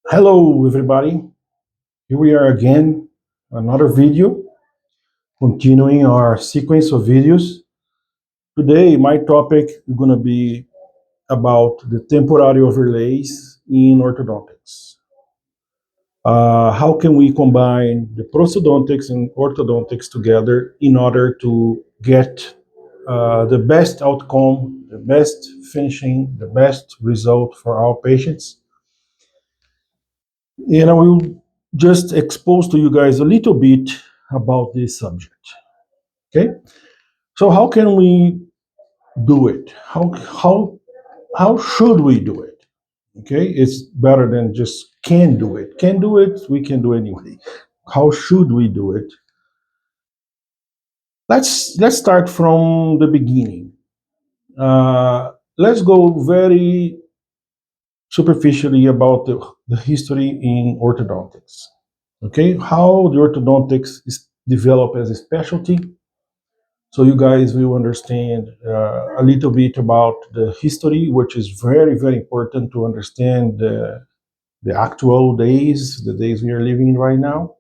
Hello, everybody. Here we are again, another video, continuing our sequence of videos. Today, my topic is going to be about the temporary overlays in orthodontics. How can we combine the prosthodontics and orthodontics together in order to get the best outcome, the best finishing, the best result for our patients? And I will just expose to you guys a little bit about this subject. Okay, so how can we do it? How should we do it? Okay, it's better than just can do it. Can do it. We can do anyway. How should we do it? Let's start from the beginning. Let's go very superficially about the history in orthodontics. Okay, how the orthodontics is developed as a specialty, so you guys will understand a little bit about the history, which is very, very important to understand the actual days, the days we are living in right now,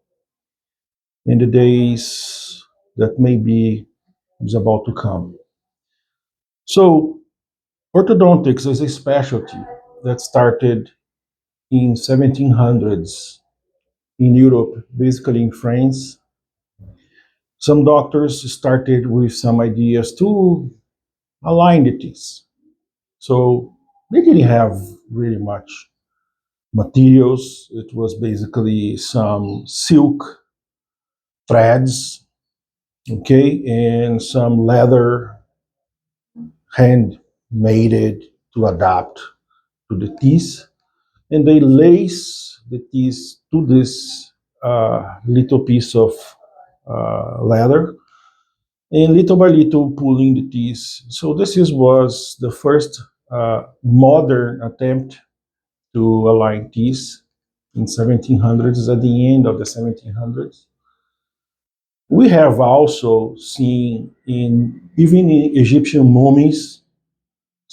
and the days that maybe is about to come. So orthodontics is a specialty that started in 1700s in Europe, basically in France. Some doctors started with some ideas to align the teeth. So they didn't have really much materials. It was basically some silk threads, okay, and some leather hand made to adapt to the teeth. And they lace the teeth to this little piece of leather and little by little pulling the teeth. So was the first modern attempt to align teeth in 1700s, at the end of the 1700s. We have also seen even in Egyptian mummies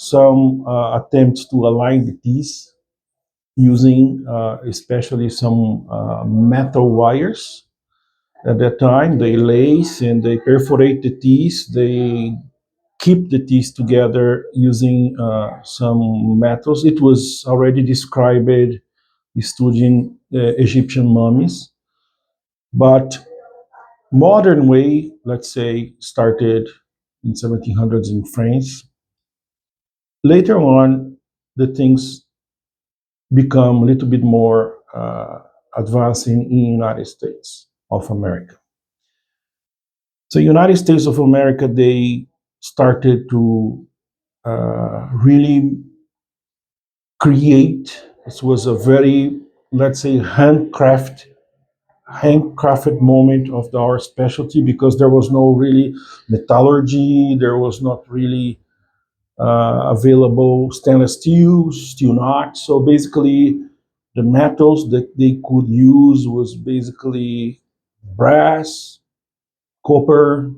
some attempts to align the teeth using especially some metal wires. At that time, they lace and they perforate the teeth. They keep the teeth together using some metals. It was already described studying Egyptian mummies. But modern way, let's say, started in 1700s in France. Later on, the things become a little bit more advancing in United States of America. So United States of America, they started to really create. This was a very, let's say, handcrafted moment of our specialty, because there was no really metallurgy, there was not really available stainless steel, still not. So basically, the metals that they could use was basically brass, copper,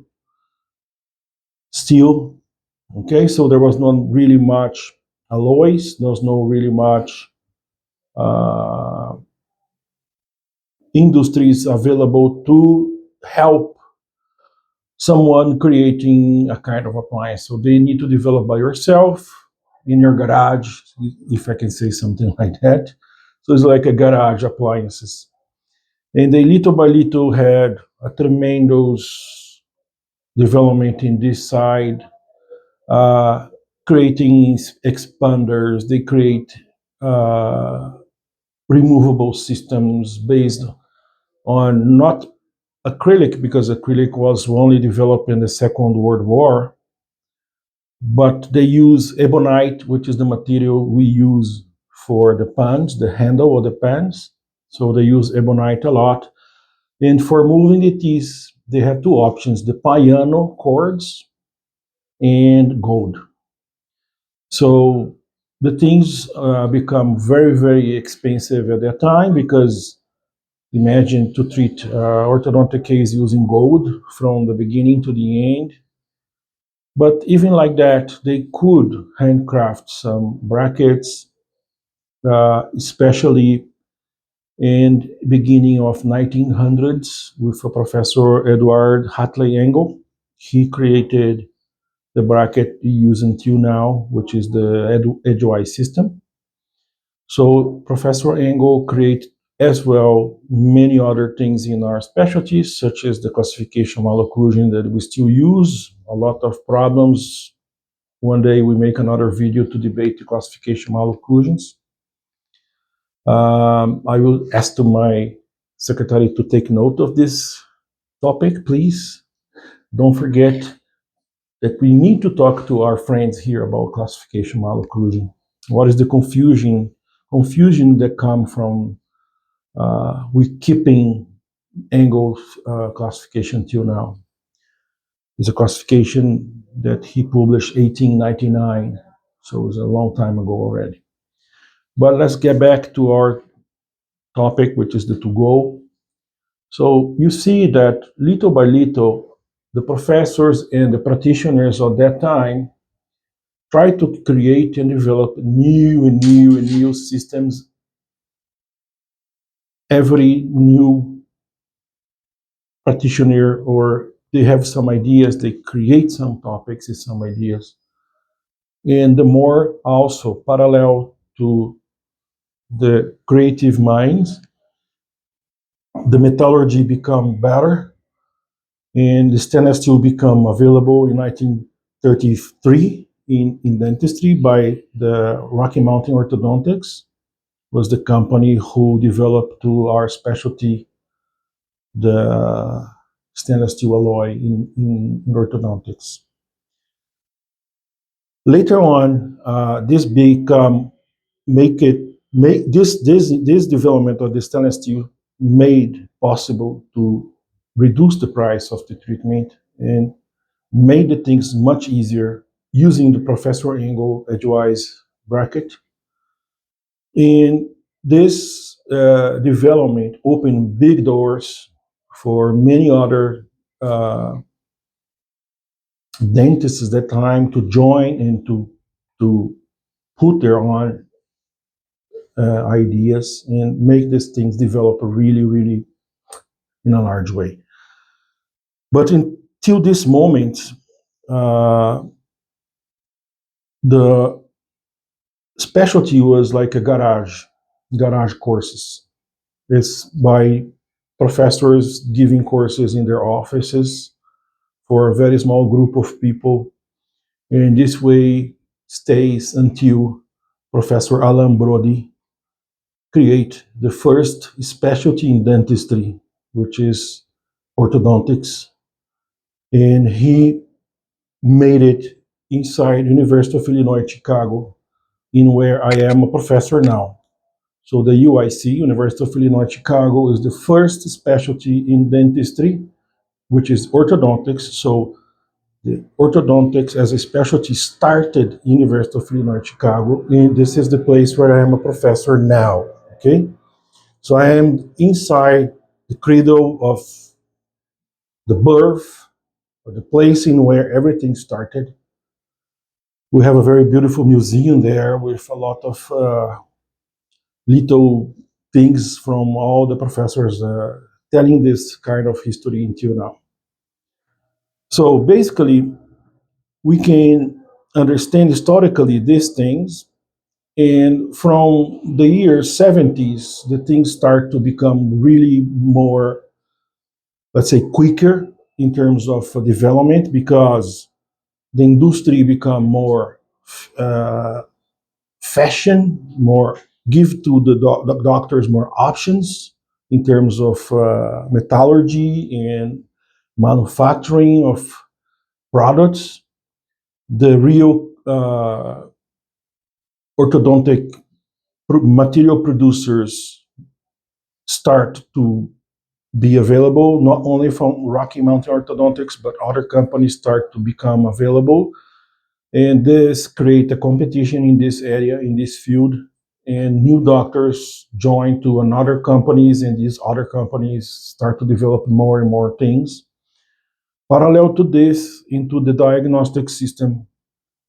steel. Okay, so there was not really much alloys. There was no really much uh, industries available to help someone creating a kind of appliance. So they need to develop by yourself in your garage, if I can say something like that. So it's like a garage appliances. And they little by little had a tremendous development in this side, uh, creating expanders. They create uh, removable systems based on not acrylic, because acrylic was only developed in the Second World War, but they use ebonite, which is the material we use for the pans, the handle of the pans. So they use ebonite a lot. And for moving the teeth, they have two options: the piano cords and gold. So the things become very, very expensive at that time, because imagine to treat orthodontic case using gold from the beginning to the end. But even like that, they could handcraft some brackets, especially and beginning of 1900s with a Professor Edward Hatley Engel. He created the bracket we use until now, which is the edgewise system. So Professor Engel created as well many other things in our specialties, such as the classification malocclusion that we still use. A lot of problems. One day we make another video to debate the classification malocclusions. I will ask to my secretary to take note of this topic, please. Don't forget that we need to talk to our friends here about classification malocclusion. What is the confusion that come from we keeping Engel's classification till now? It's a classification that he published 1899, so it's a long time ago already. But let's get back to our topic, which is the TOGO. So you see that little by little, the professors and the practitioners of that time try to create and develop new systems. Every new practitioner, or they have some ideas, they create some topics and some ideas. And the more also parallel to the creative minds, the metallurgy become better, and the stainless steel become available in 1933 in dentistry by the Rocky Mountain Orthodontics, was the company who developed to our specialty the stainless steel alloy in orthodontics. Later on, this become make it make this development of the stainless steel made possible to reduce the price of the treatment and made the things much easier using the Professor Engel edgewise bracket. And this development opened big doors for many other uh, dentists at that time to join and to put their own ideas and make these things develop really in a large way. But until this moment, uh, the specialty was like a garage courses. It's by professors giving courses in their offices for a very small group of people. And this way stays until Professor Alan Brody create the first specialty in dentistry, which is orthodontics. And he made it inside University of Illinois, Chicago, in where I am a professor now. So the UIC, University of Illinois, Chicago, is the first specialty in dentistry, which is orthodontics. So the orthodontics as a specialty started University of Illinois, Chicago, and this is the place where I am a professor now. Okay, so I am inside the cradle of the birth, or the place in where everything started. We have a very beautiful museum there with a lot of little things from all the professors telling this kind of history until now. So basically, we can understand historically these things, and from the year 70s, the things start to become really more, let's say, quicker in terms of development, because the industry become more uh, fashion, more give to the doctors more options in terms of metallurgy and manufacturing of products. The real orthodontic material producers start to be available, not only from Rocky Mountain Orthodontics, but other companies start to become available. And this create a competition in this area, in this field, and new doctors join to another companies, and these other companies start to develop more and more things. Parallel to this, into the diagnostic system,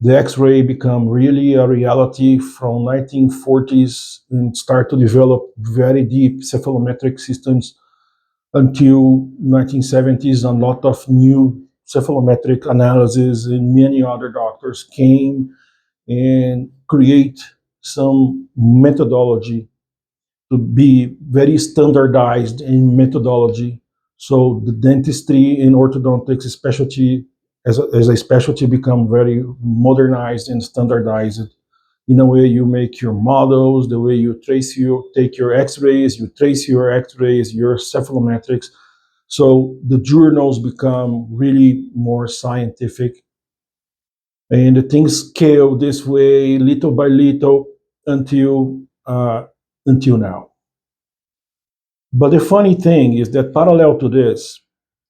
The X-ray become really a reality from 1940s and start to develop very deep cephalometric systems until 1970s. A lot of new cephalometric analysis and many other doctors came and create some methodology to be very standardized in methodology. So the dentistry and orthodontics specialty as a specialty become very modernized and standardized. In a way, you make your models, the way you trace you take your X-rays, you trace your X-rays, your cephalometrics. So the journals become really more scientific, and the things scale this way, little by little, until until now. But the funny thing is that parallel to this,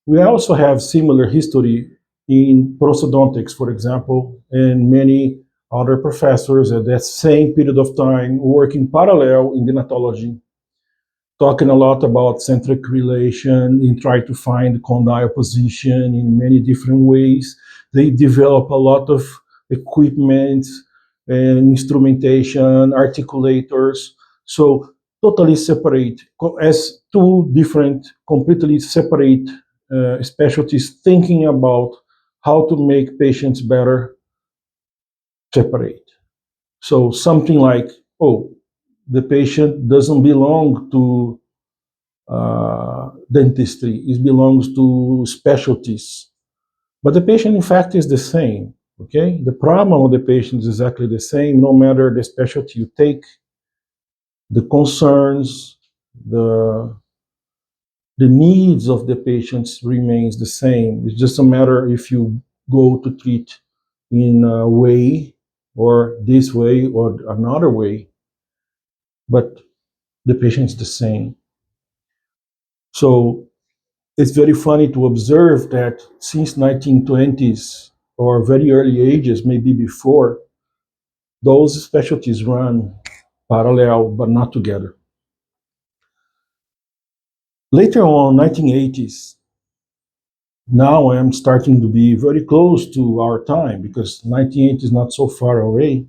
we also have similar history in prosthodontics, for example, and many other professors at that same period of time working parallel in dermatology, talking a lot about centric relation and try to find condyle position in many different ways. They develop a lot of equipment and instrumentation, articulators. So totally separate as two different, completely separate specialties thinking about how to make patients better separate. So something like, oh, the patient doesn't belong to dentistry. It belongs to specialties. But the patient, in fact, is the same. Okay, the problem of the patient is exactly the same, no matter the specialty you take. The concerns, the the needs of the patients remains the same. It's just a matter if you go to treat in a way or this way or another way, but the patient's the same. So it's very funny to observe that since 1920s or very early ages, maybe before, those specialties run parallel but not together. Later on, 1980s, now I am starting to be very close to our time because 1980 is not so far away.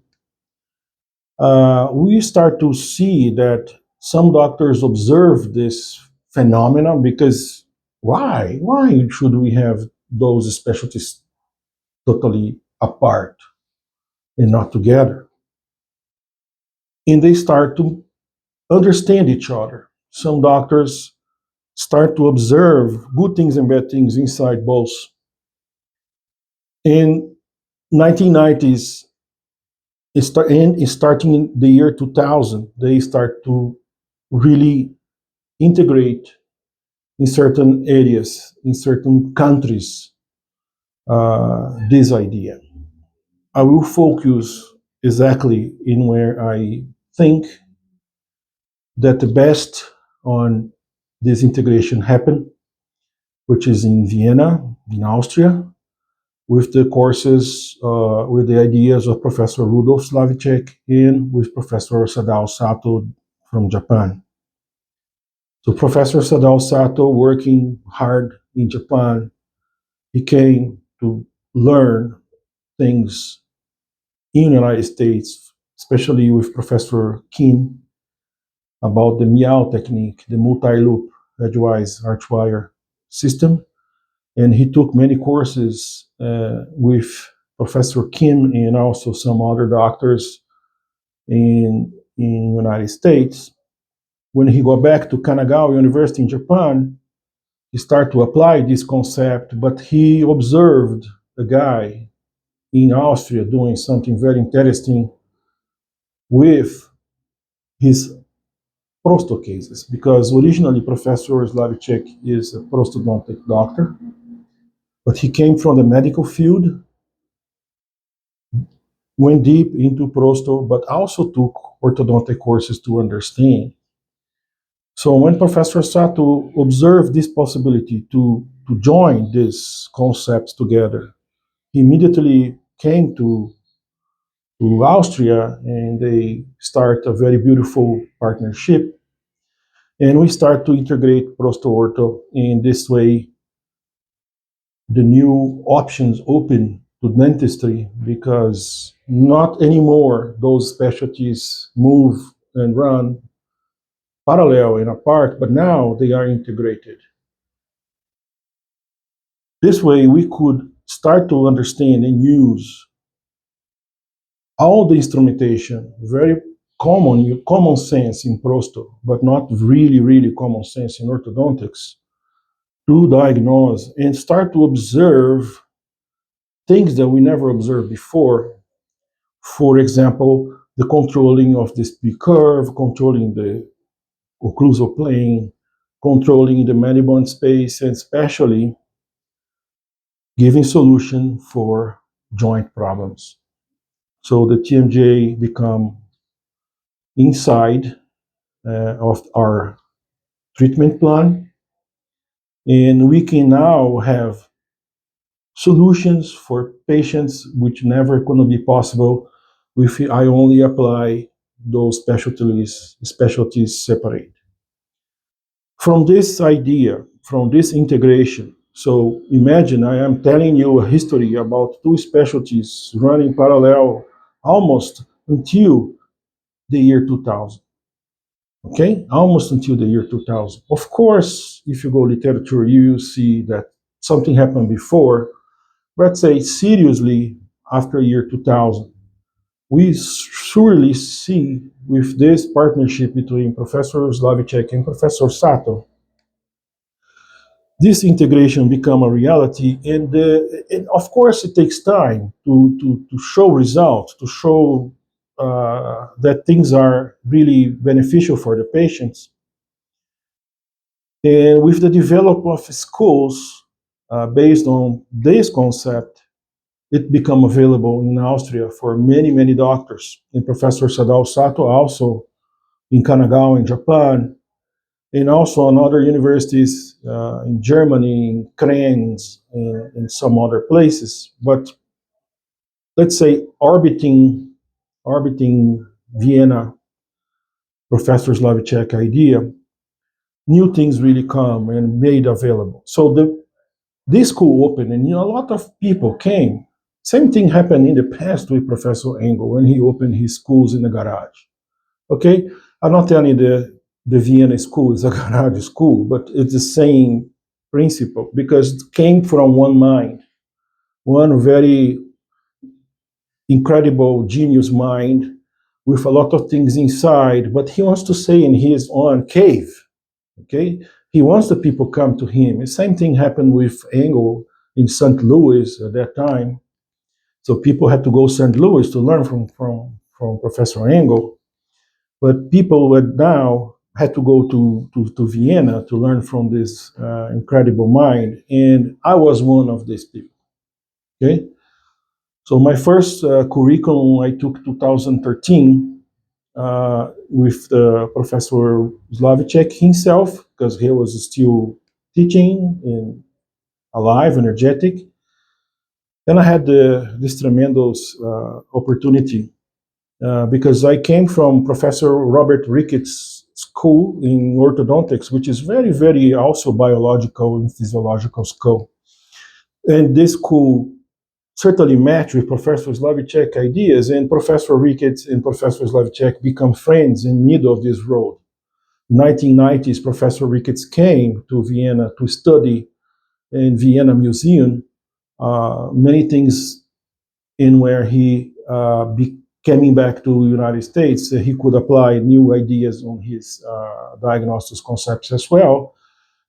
We start to see that some doctors observe this phenomenon because why? Why should we have those specialties totally apart and not together? And they start to understand each other. Some doctors start to observe good things and bad things inside both. In 1990s, starting in the year 2000, they start to really integrate in certain areas, in certain countries, this idea. I will focus exactly in where I think that the best on this integration happened, which is in Vienna, in Austria, with the courses, with the ideas of Professor Rudolf Slavicek and with Professor Sadao Sato from Japan. So Professor Sadao Sato, working hard in Japan, he came to learn things in the United States, especially with Professor Kim, about the meow technique, the multi-loop edgewise archwire system. And he took many courses with Professor Kim and also some other doctors in United States. When he got back to Kanagawa University in Japan, he started to apply this concept, but he observed a guy in Austria doing something very interesting with his prosto cases, because originally Professor Slavicek is a prostodontic doctor, but he came from the medical field, went deep into prosto, but also took orthodontic courses to understand. So when Professor Sato observed this possibility to join these concepts together, he immediately came to Austria and they start a very beautiful partnership. And we start to integrate prosto ortho in this way. The new options open to dentistry because not anymore those specialties move and run parallel and apart, but now they are integrated. This way, we could start to understand and use all the instrumentation, very common sense in prosto, but not really, really common sense in orthodontics, to diagnose and start to observe things that we never observed before. For example, the controlling of the speed curve, controlling the occlusal plane, controlling the mandible space, and especially giving solution for joint problems. So the TMJ become inside of our treatment plan, and we can now have solutions for patients which never gonna be possible if I only apply those specialties separate. From this idea, from this integration, so imagine I am telling you a history about two specialties running parallel almost until the year 2000. Okay, almost until the year 2000. Of course, if you go literature, you see that something happened before. Let's say seriously after year 2000. We surely see with this partnership between Professor Slavicek and Professor Sato, this integration become a reality, and of course it takes time to show results, to show that things are really beneficial for the patients. And with the development of schools based on this concept, it became available in Austria for many, many doctors. And Professor Sadao Sato also in Kanagawa in Japan, and also in other universities in Germany, in Krenz, and some other places. But let's say orbiting Vienna, Professor Slavicek idea, new things really come and made available. So this school opened, and a lot of people came. Same thing happened in the past with Professor Engel when he opened his schools in the garage. Okay, I'm not telling the Vienna school is a garage school, but it's the same principle because it came from one mind, one very incredible genius mind with a lot of things inside, but he wants to say in his own cave. Okay, he wants the people come to him. The same thing happened with Engel in St. Louis at that time. So people had to go to St. Louis to learn from Professor Engel. But people would now had to go to Vienna to learn from this incredible mind. And I was one of these people. Okay. So my first curriculum I took 2013 with Professor Slavicek himself, because he was still teaching and alive, energetic. And I had this tremendous opportunity because I came from Professor Robert Ricketts' school in orthodontics, which is very, very also biological and physiological school. And this school certainly matched with Professor Slavicek ideas, and Professor Ricketts and Professor Slavicek become friends in middle of this road. In 1990s, Professor Ricketts came to Vienna to study in Vienna Museum many things in where he coming back to the United States, he could apply new ideas on his diagnosis concepts as well.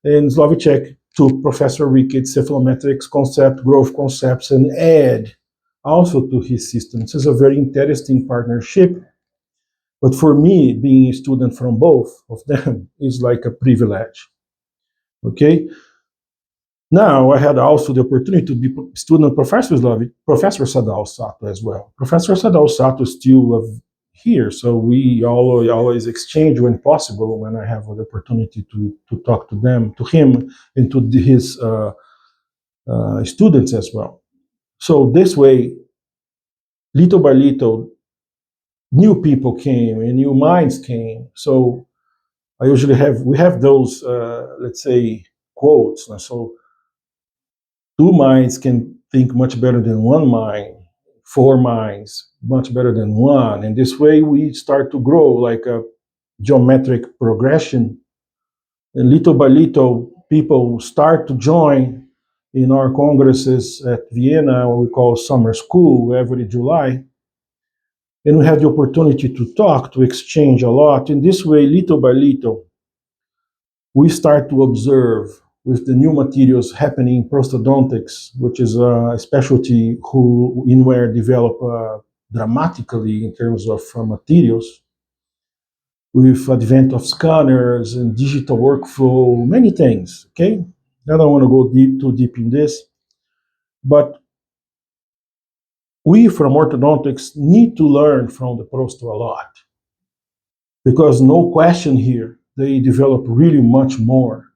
And Slavicek took Professor Ricketts' cephalometrics concept, growth concepts, and add also to his system. This is a very interesting partnership. But for me, being a student from both of them is like a privilege. Okay, now, I had also the opportunity to be student of Professor Sadao Sato as well. Professor Sadao Sato is still here, so we always exchange when possible, when I have the opportunity to talk to him, and to his students as well. So this way, little by little, new people came and new minds came. So we have those, let's say, quotes. So two minds can think much better than one mind, four minds much better than one. And this way we start to grow like a geometric progression. And little by little, people start to join in our congresses at Vienna, what we call summer school, every July. And we have the opportunity to talk, to exchange a lot. In this way, little by little, we start to observe with the new materials happening in prosthodontics, which is a specialty who in where develop dramatically in terms of materials, with advent of scanners and digital workflow, many things. Okay, I don't want to go too deep in this, but we from orthodontics need to learn from the prosto a lot, because no question here, they develop really much more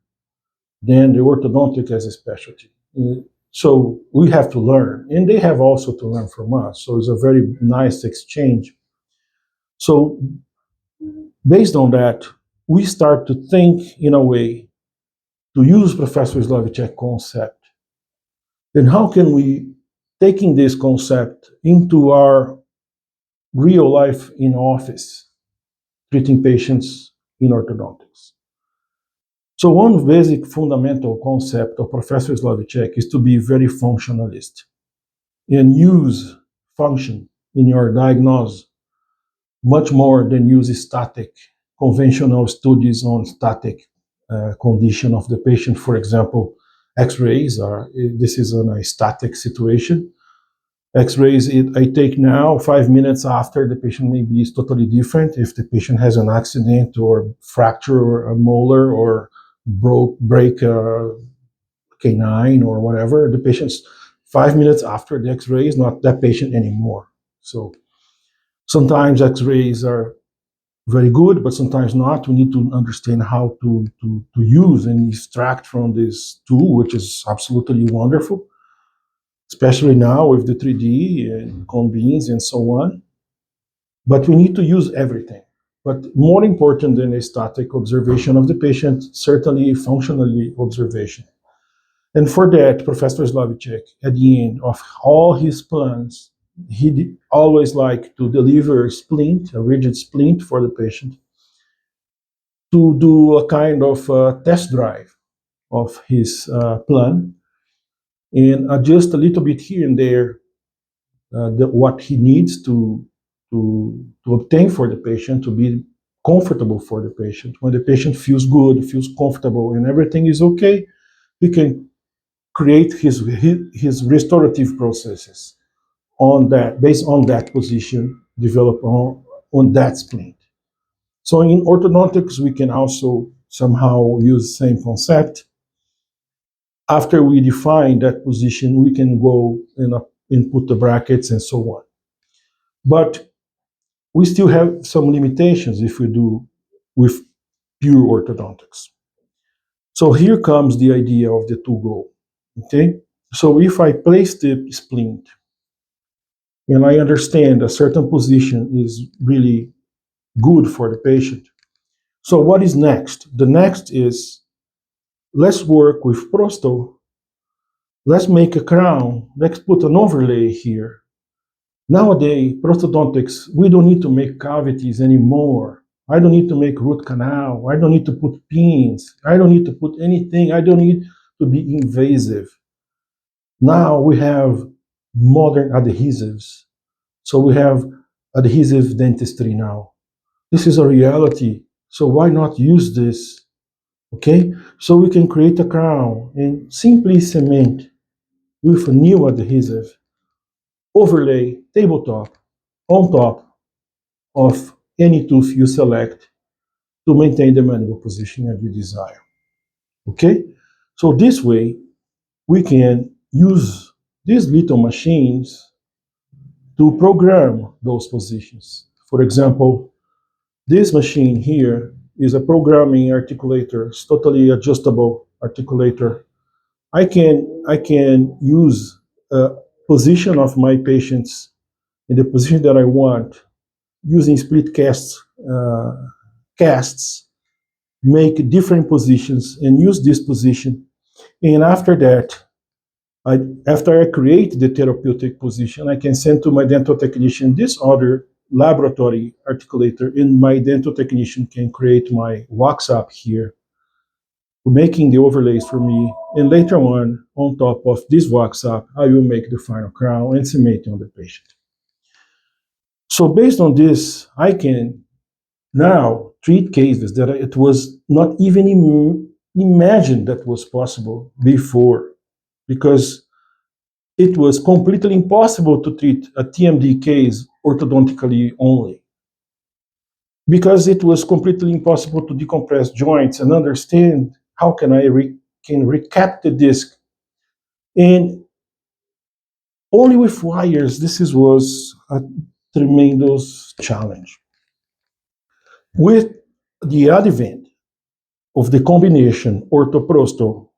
than the orthodontic as a specialty. So we have to learn, and they have also to learn from us. So it's a very nice exchange. So based on that, we start to think in a way to use Professor Slavichek concept. And how can we taking this concept into our real life in office, treating patients in orthodontics? So one basic fundamental concept of Professor Slavichek is to be very functionalist and use function in your diagnosis much more than use static conventional studies on static condition of the patient. For example, X-rays are this is a static situation. X-rays I take now 5 minutes after the patient maybe is totally different. If the patient has an accident or fracture a molar or break a canine or whatever, the patient's 5 minutes after the X-ray is not that patient anymore. So sometimes X-rays are very good, but sometimes not. We need to understand how to use and extract from this tool, which is absolutely wonderful, especially now with the 3D and cone beams and so on. But we need to use everything. But more important than a static observation of the patient, certainly functionally observation. And for that, Professor Slavichek, at the end of all his plans, he always liked to deliver a splint, a rigid splint for the patient, to do a kind of test drive of his plan and adjust a little bit here and there what he needs to obtain for the patient to be comfortable for the patient. When the patient feels good, feels comfortable, and everything is okay, he can create his restorative processes on that, based on that position, develop on that splint. So in orthodontics, we can also somehow use the same concept. After we define that position, we can go and put the brackets and so on. But we still have some limitations if we do with pure orthodontics. So here comes the idea of the TOGO. Okay, so if I place the splint and I understand a certain position is really good for the patient. So what is next? The next is let's work with prosto. Let's make a crown. Let's put an overlay here. Nowadays, prosthodontics, we don't need to make cavities anymore. I don't need to make root canal. I don't need to put pins. I don't need to put anything. I don't need to be invasive. Now we have modern adhesives. So we have adhesive dentistry now. This is a reality. So why not use this? Okay? So we can create a crown and simply cement with a new adhesive, overlay tabletop on top of any tooth you select to maintain the mandible position as you desire. Okay? So this way, we can use these little machines to program those positions. For example, this machine here is a programming articulator. It's totally adjustable articulator. I can use a position of my patients in the position that I want using split casts, make different positions and use this position. And after that, After I create the therapeutic position, I can send to my dental technician this other laboratory articulator, and my dental technician can create my wax up here, making the overlays for me. And later on top of this wax up, I will make the final crown and cement on the patient. So based on this, I can now treat cases that it was not even imagined that was possible before, because it was completely impossible to treat a TMD case orthodontically only, because it was completely impossible to decompress joints and understand how can I can recap the disc. And only with wires, was a tremendous challenge. With the advent of the combination orthoprosto,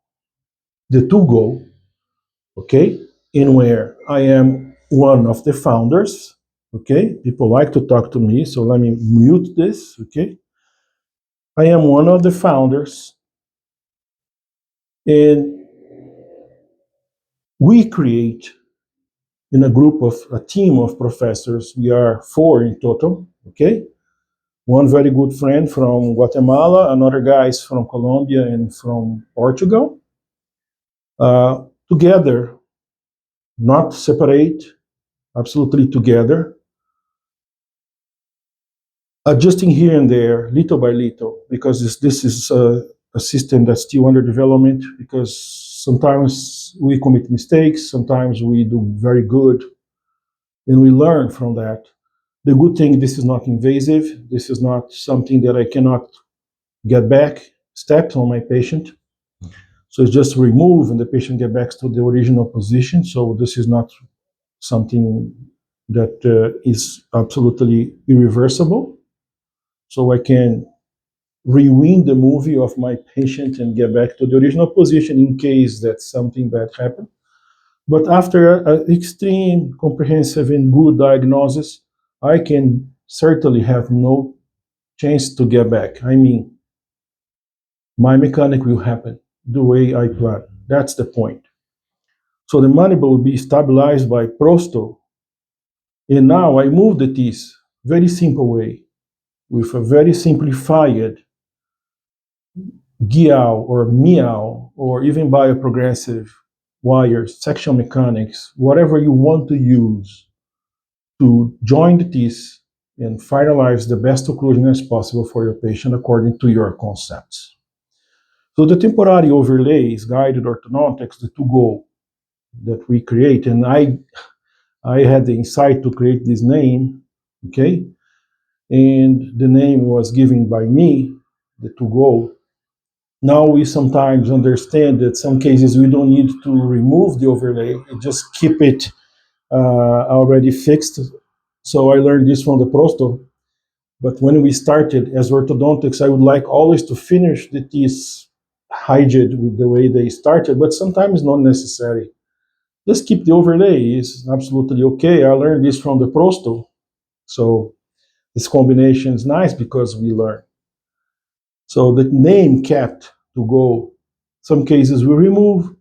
the TOGO, okay, in where I am one of the founders, okay, people like to talk to me, so let me mute this, okay. I am one of the founders, and we create in a team of professors, we are 4 in total, okay. One very good friend from Guatemala, another guy is from Colombia and from Portugal. Together, not separate, absolutely together, adjusting here and there, little by little, because this is a system that's still under development, because sometimes we commit mistakes, sometimes we do very good, and we learn from that. The good thing, this is not invasive. This is not something that I cannot get back steps on my patient. So it's just remove and the patient get back to the original position. So this is not something that is absolutely irreversible. So I can rewind the movie of my patient and get back to the original position in case that something bad happened. But after an extreme, comprehensive, and good diagnosis, I can certainly have no chance to get back. I mean, my mechanic will happen the way I plan. That's the point. So the mandible will be stabilized by prosto. And now I move the teeth very simple way with a very simplified GIAO or MEAO or even bioprogressive wires, section mechanics, whatever you want to use to join the teeth and finalize the best occlusion as possible for your patient according to your concepts. So the temporary overlays, guided orthodontics, the TOGO that we create, and I had the insight to create this name, okay? And the name was given by me, the TOGO. Now we sometimes understand that some cases we don't need to remove the overlay, just keep it already fixed. So I learned this from the Prosto. But when we started as orthodontics, I would like always to finish the teeth hygiene with the way they started, but sometimes not necessary. Just keep the overlay is absolutely okay. I learned this from the Prosto. So this combination is nice because we learn. So the name kept to go. Some cases we remove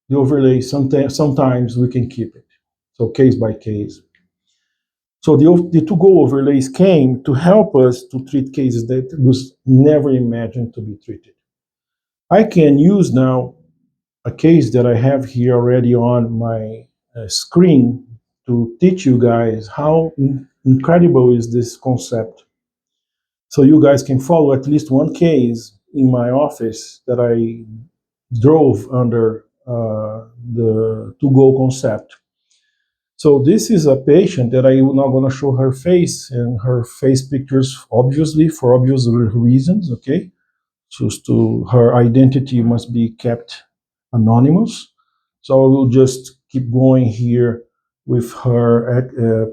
the overlay. Sometimes we can keep it. So case by case. So the TOGO overlays came to help us to treat cases that was never imagined to be treated. I can use now a case that I have here already on my screen to teach you guys how incredible is this concept. So you guys can follow at least one case in my office that I drove under the TOGO concept. So this is a patient that I'm not going to show her face and her face pictures, obviously, for obvious reasons, okay? Just to her identity must be kept anonymous. So I will just keep going here with her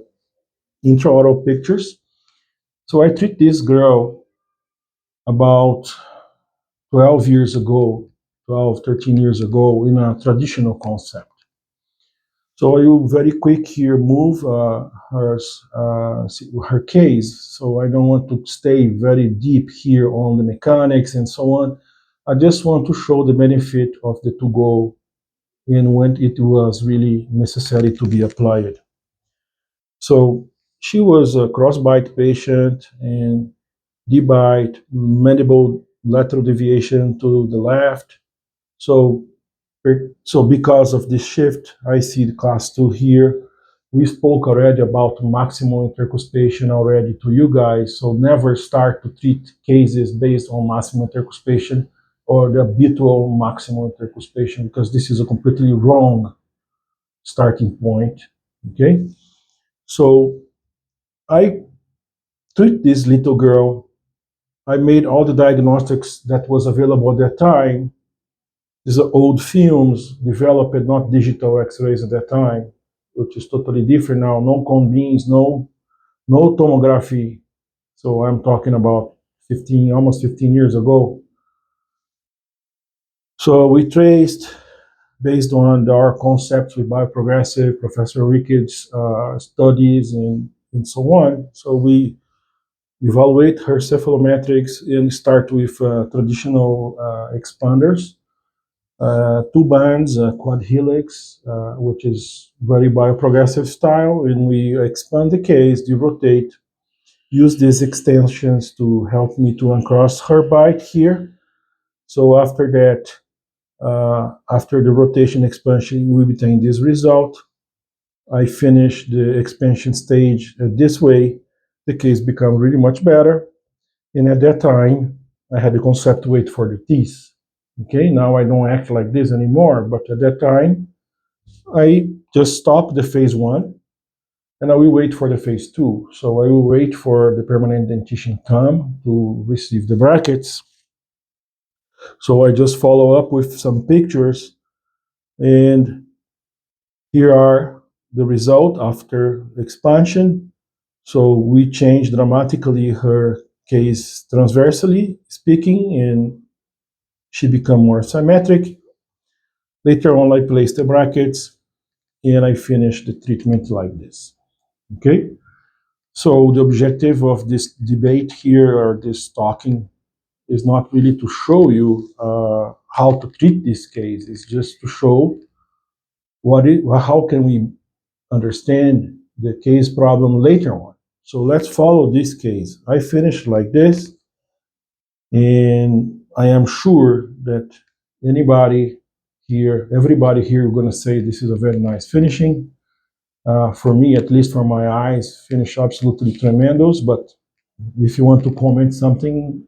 intraoral pictures. So I treat this girl about 12 years ago, 12, 13 years ago in a traditional concept. So I will very quick here move her case. So I don't want to stay very deep here on the mechanics and so on. I just want to show the benefit of the TOGO and when it was really necessary to be applied. So she was a crossbite patient and debite, mandible lateral deviation to the left. So, so because of this shift, I see the class 2 here. We spoke already about maximal intercuspation already to you guys. So never start to treat cases based on maximal intercuspation or the habitual maximal intercuspation because this is a completely wrong starting point. Okay, so I treat this little girl. I made all the diagnostics that was available at that time. These are old films developed, not digital X-rays at that time, which is totally different now. No cone beams, no tomography. So I'm talking about 15, almost 15 years ago. So we traced based on our concepts with bioprogressive, Professor Ricketts' studies and so on. So we evaluate her cephalometrics and start with traditional expanders, two bands, quad helix, which is very bioprogressive style, and we expand the case, derotate, use these extensions to help me to uncross her bite here. So after that, after the rotation expansion, we obtain this result. I finish the expansion stage this way. The case becomes really much better. And at that time, I had the concept to wait for the teeth. Okay, now I don't act like this anymore. But at that time, I just stop the phase one and I will wait for the phase two. So I will wait for the permanent dentition come to receive the brackets. So I just follow up with some pictures, and here are the result after expansion. So we changed dramatically her case transversally speaking, and she become more symmetric. Later on, I placed the brackets and I finished the treatment like this. Okay. So the objective of this debate here or this talking is not really to show you how to treat this case. It's just to show how can we understand the case problem later on. So let's follow this case. I finished like this, and I am sure that everybody here is going to say this is a very nice finishing. For me, at least for my eyes, finish absolutely tremendous. But if you want to comment something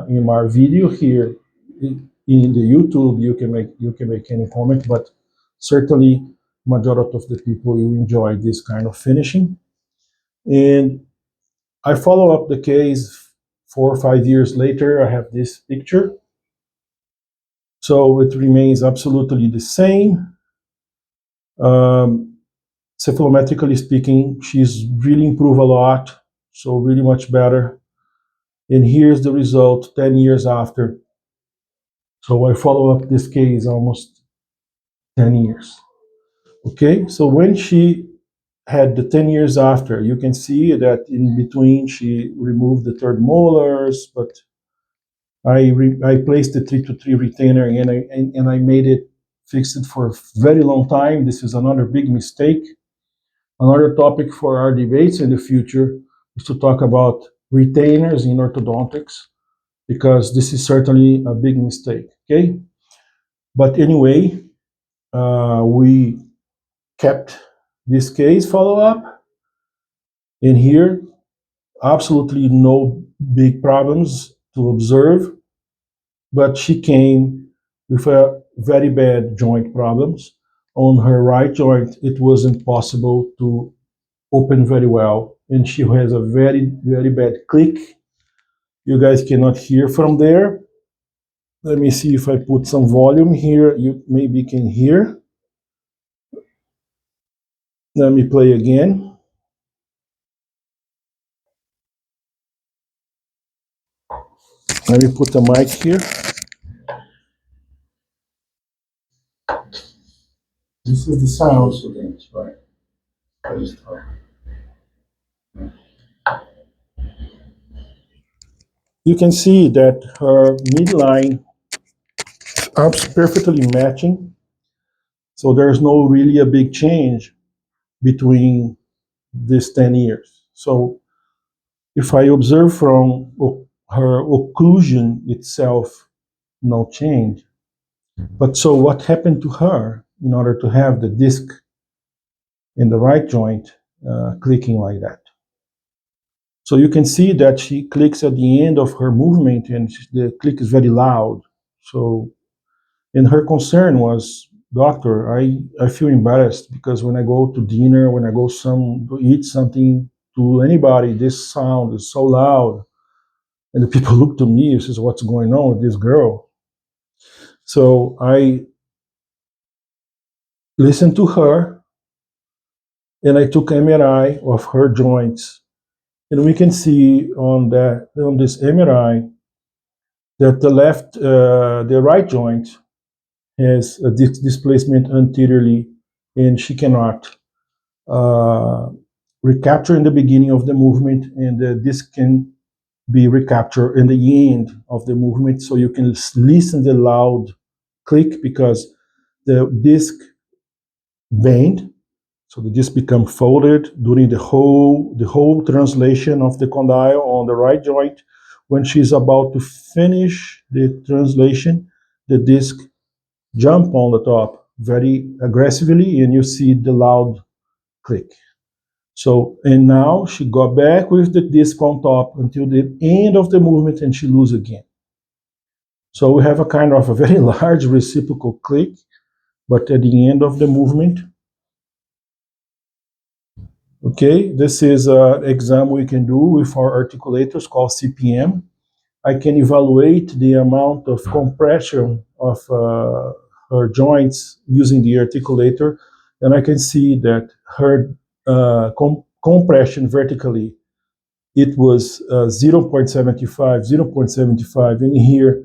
in my video here in the YouTube, you can make any comment. But certainly, majority of the people will enjoy this kind of finishing. And I follow up the case 4 or 5 years later. I have this picture, so it remains absolutely the same. Um, Cephalometrically speaking, she's really improved a lot, so really much better. And here's the result 10 years after. So I follow up this case almost 10 years. Okay, so when she had the 10 years after, you can see that in between she removed the third molars, but I placed the 3 to 3 retainer and I made it fixed it for a very long time. This is another big mistake. Another topic for our debates in the future is to talk about retainers in orthodontics because this is certainly a big mistake. Okay, but anyway, we kept this case follow up, and here absolutely no big problems to observe, but she came with a very bad joint problems. On her right joint, it wasn't possible to open very well, and she has a very, very bad click. You guys cannot hear from there. Let me see if I put some volume here. You maybe can hear. Let me play again. Let me put the mic here. This is the sound. Right. You can see that her midline are perfectly matching. So there's no really a big change between these 10 years. So if I observe from her occlusion itself, no change. But so what happened to her in order to have the disc in the right joint clicking like that? So you can see that she clicks at the end of her movement and the click is very loud. So, and her concern was, doctor, I feel embarrassed because when I go to dinner, when I go to eat something to anybody, this sound is so loud. And the people look to me and says, what's going on with this girl? So I listened to her and I took MRI of her joints. And we can see on this MRI that the right joint has a displacement anteriorly, and she cannot uh, recapture in the beginning of the movement, and the disc can be recaptured in the end of the movement. So you can listen the loud click because the disc bend. So the disc become folded during the whole translation of the condyle on the right joint. When she's about to finish the translation, the disc jump on the top very aggressively, and you see the loud click. So, and now she got back with the disc on top until the end of the movement, and she lose again. So we have a kind of a very large reciprocal click, but at the end of the movement. Okay, this is an exam we can do with our articulators called CPM. I can evaluate the amount of compression of her joints using the articulator, and I can see that her compression vertically, it was 0.75, 0.75 in here,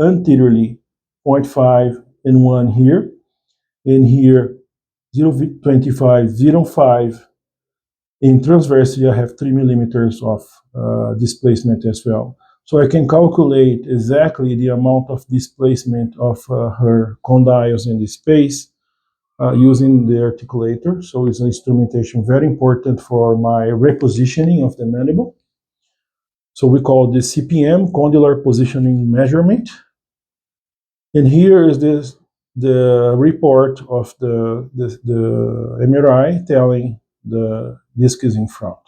anteriorly 0.5 and 1 here, in here 0.25, 0.5. In transversely, I have 3 millimeters of displacement as well. So I can calculate exactly the amount of displacement of her condyles in this space using the articulator. So it's an instrumentation very important for my repositioning of the mandible. So we call this CPM, condylar positioning measurement. And here is the report of the MRI telling the disc is in front.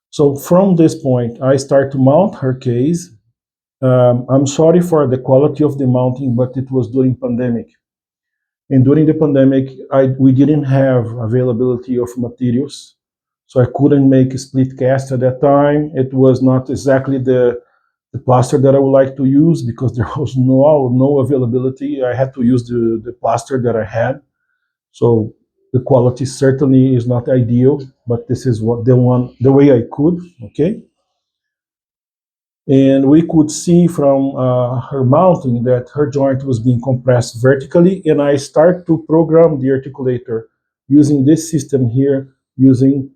So from this point, I start to mount her case. I'm sorry for the quality of the mounting, but it was during pandemic. And during the pandemic, we didn't have availability of materials. So I couldn't make a split cast at that time. It was not exactly the plaster that I would like to use because there was no availability. I had to use the plaster that I had. So the quality certainly is not ideal, but this is what the way I could, okay? And we could see from her mounting that her joint was being compressed vertically, and I start to program the articulator using this system here, using,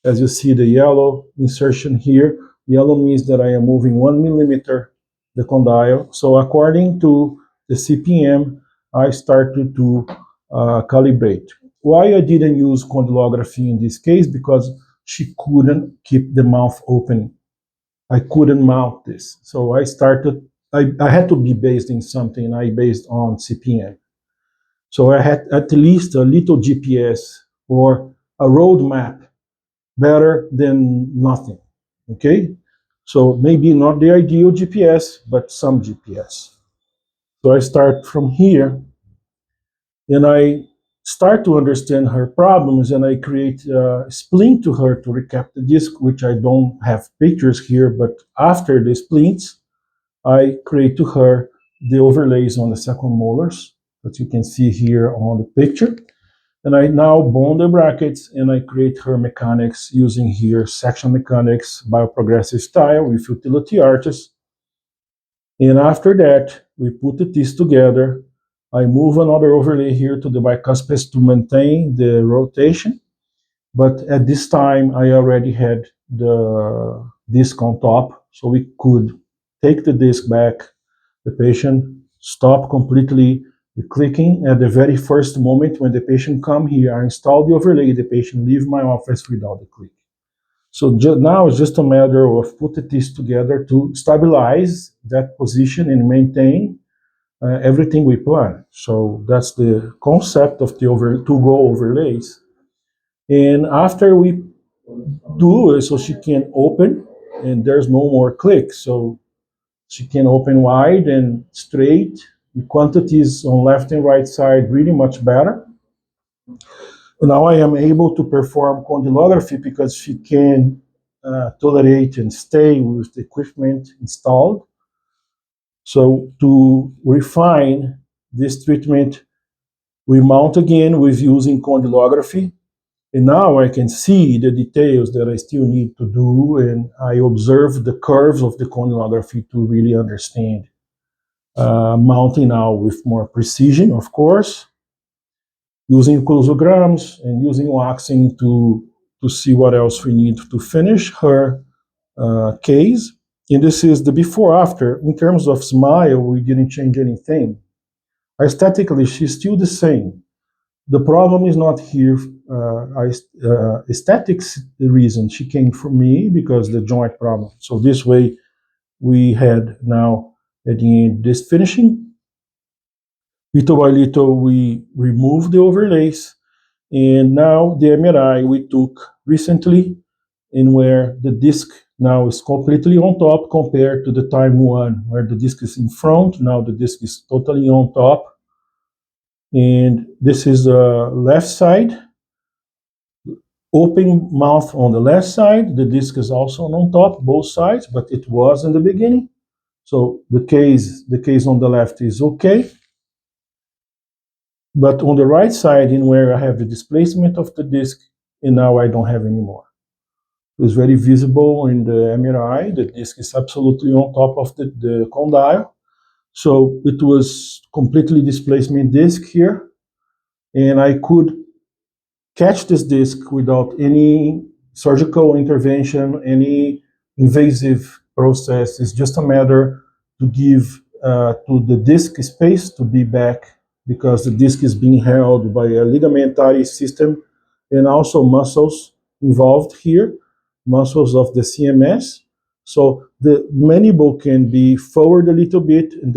as you see, the yellow insertion here. Yellow means that I am moving 1 millimeter the condyle. So according to the CPM, I started to calibrate. Why I didn't use condylography in this case? Because she couldn't keep the mouth open. I couldn't mount this. So I had to be based in something. I based on CPM. So I had at least a little GPS or a roadmap better than nothing. Okay? So maybe not the ideal GPS, but some GPS. So I start from here and I start to understand her problems and I create a splint to her to recap the disc, which I don't have pictures here, but after the splints, I create to her the overlays on the second molars that you can see here on the picture. And I now bond the brackets and I create her mechanics using here section mechanics, bioprogressive style with utility arches. And after that, we put the teeth together. I move another overlay here to the bicuspids to maintain the rotation. But at this time, I already had the disc on top, so we could take the disc back. The patient stopped completely The clicking at the very first moment when the patient come here, I install the overlay, the patient leave my office without the click. So now it's just a matter of put the teeth together to stabilize that position and maintain everything we plan. So that's the concept of the TOGO overlays. And after we do it, so she can open and there's no more click. So she can open wide and straight. The quantities on left and right side really much better. Now I am able to perform condylography because she can tolerate and stay with the equipment installed. So to refine this treatment, we mount again with using condylography. And now I can see the details that I still need to do, and I observe the curves of the condylography to really understand. Mounting now with more precision, of course, using occlusograms and using waxing to see what else we need to finish her case. And this is the before after. In terms of smile, we didn't change anything. Aesthetically, she's still the same. The problem is not here. Aesthetics reason she came from me because the joint problem. So this way we had now at the end this finishing. Little by little we removed the overlays, and now the MRI we took recently, in where the disc now is completely on top compared to the time one where the disc is in front. Now the disc is totally on top, and this is the left side. Open mouth on the left side. The disc is also on top, both sides, but it was in the beginning. So the case on the left is okay. But on the right side, in where I have the displacement of the disc, and now I don't have anymore. It's very visible in the MRI. The disc is absolutely on top of the condyle. So it was completely displacement disc here. And I could catch this disc without any surgical intervention, any invasive process. It's just a matter to give to the disc space to be back, because the disc is being held by a ligamentary system and also muscles involved here, muscles of the CMS. So the mandible can be forward a little bit, and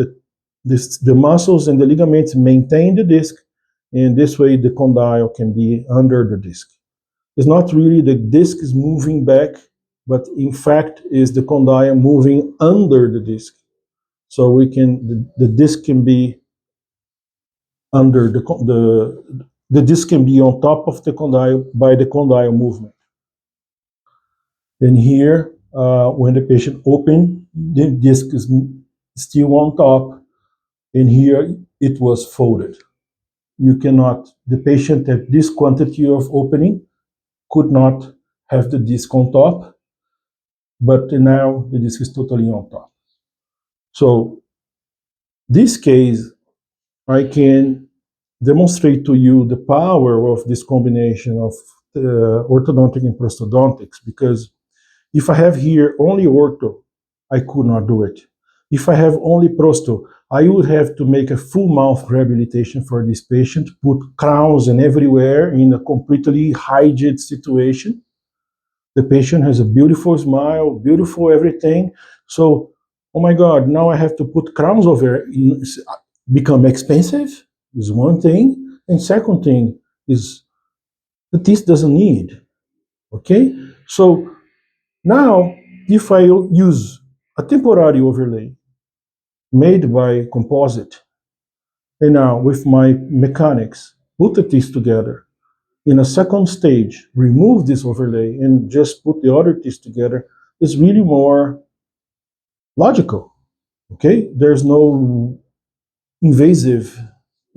the muscles and the ligaments maintain the disc, and this way the condyle can be under the disc. It's not really the disc is moving back, but in fact is the condyle moving under the disc. So the disc can be under the disc can be on top of the condyle by the condyle movement. And here, when the patient open, the disc is still on top, and here it was folded. You cannot, the patient at this quantity of opening could not have the disc on top, but now the disc is totally on top. So this case, I can demonstrate to you the power of this combination of orthodontic and prosthodontics, because if I have here only ortho, I could not do it. If I have only prosto, I would have to make a full mouth rehabilitation for this patient, put crowns and everywhere in a completely hygienic situation. The patient has a beautiful smile, beautiful everything. So, oh my God, now I have to put crowns over. Become expensive is one thing, and second thing is the teeth doesn't need. Okay, so now if I use a temporary overlay made by composite, and now with my mechanics put the teeth together, in a second stage remove this overlay and just put the other teeth together, is really more logical. Okay, there's no invasive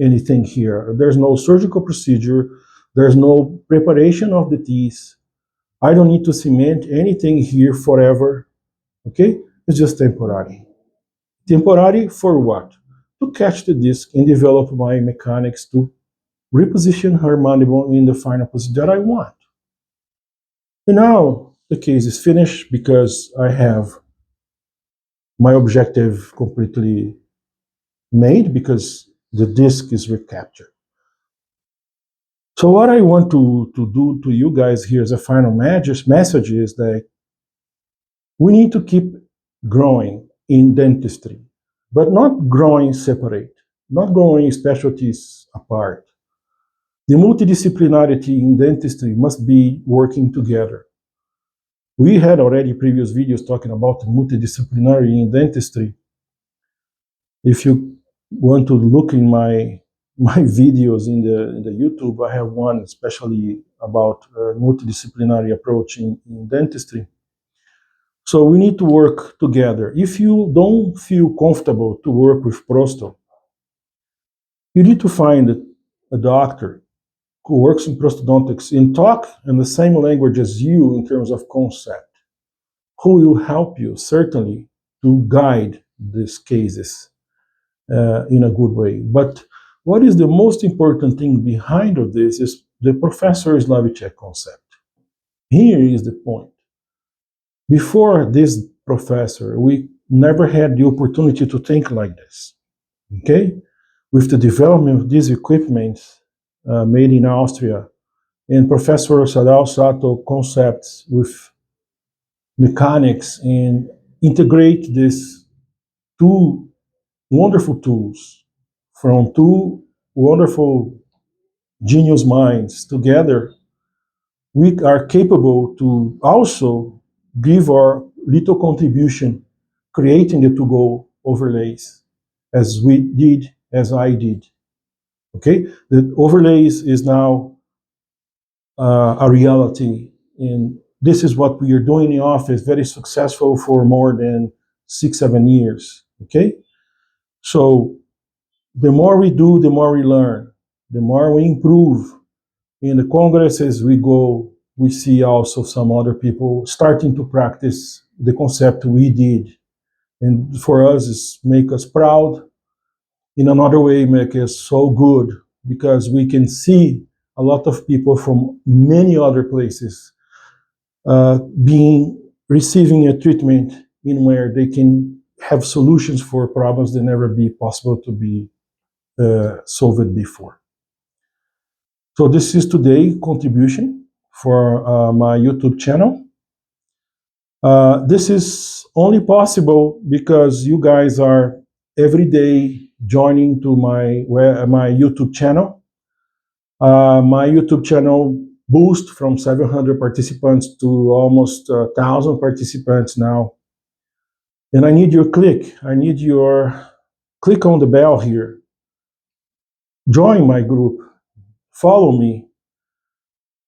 anything here. There's no surgical procedure. There's no preparation of the teeth. I don't need to cement anything here forever. Okay, it's just temporary. Temporary for what? To catch the disc and develop my mechanics to reposition her mandible in the final position that I want. And now the case is finished because I have my objective completely made, because the disc is recaptured. So what I want to do to you guys here as a final message is that we need to keep growing in dentistry, but not growing separate, not growing specialties apart. The multidisciplinarity in dentistry must be working together. We had already previous videos talking about multidisciplinary in dentistry. If you want to look in my videos in the YouTube, I have one especially about multidisciplinary approach in dentistry. So we need to work together. If you don't feel comfortable to work with prosto, you need to find a doctor who works in prosthodontics and talk in the same language as you in terms of concept, who will help you certainly to guide these cases in a good way. But what is the most important thing behind of this is the Professor Slavichek concept. Here is the point. Before this professor, we never had the opportunity to think like this. Okay? With the development of these equipment made in Austria and Professor Sadao Sato concepts with mechanics and integrate these two wonderful tools from two wonderful genius minds together, we are capable to also give our little contribution creating the TOGO overlays as we did, as I did. Okay, the overlays is now a reality, and this is what we are doing in the office, very successful for more than 6-7 years. Okay, so the more we do, the more we learn, the more we improve. In the congresses we go, we see also some other people starting to practice the concept we did. And for us, it's make us proud. In another way, make us so good because we can see a lot of people from many other places being receiving a treatment in where they can have solutions for problems that never be possible to be solved before. So this is today contribution for my YouTube channel. This is only possible because you guys are every day joining to my YouTube channel. My YouTube channel boost from 700 participants to almost 1,000 participants now. And I need your click. I need your click on the bell here. Join my group. Follow me.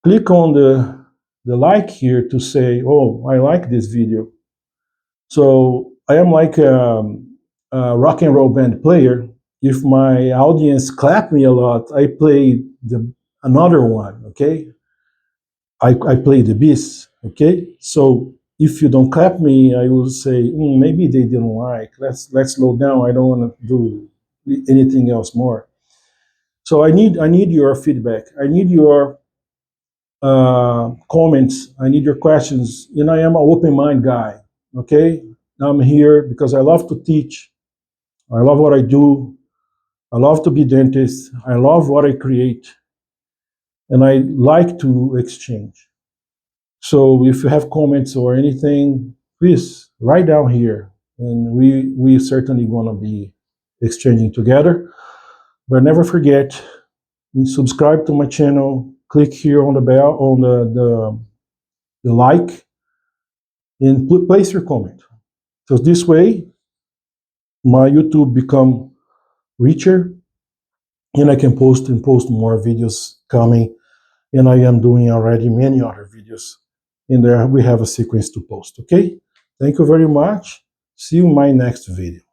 Click on the like here to say, oh, I like this video. So I am like a rock and roll band player. If my audience clap me a lot, I play another one, okay? I play the bass, okay? So if you don't clap me, I will say, maybe they didn't like. Let's slow down. I don't want to do anything else more. So I need your feedback. I need your comments. I need your questions. And I am an open mind guy, okay? I'm here because I love to teach. I love what I do. I love to be dentist. I love what I create. And I like to exchange. So if you have comments or anything, please write down here. And we certainly gonna be exchanging together. But never forget, subscribe to my channel, click here on the bell, on the like, and place your comment. So this way, my YouTube become richer, and I can post more videos coming. And I am doing already many other videos. And there we have a sequence to post. Okay. Thank you very much. See you in my next video.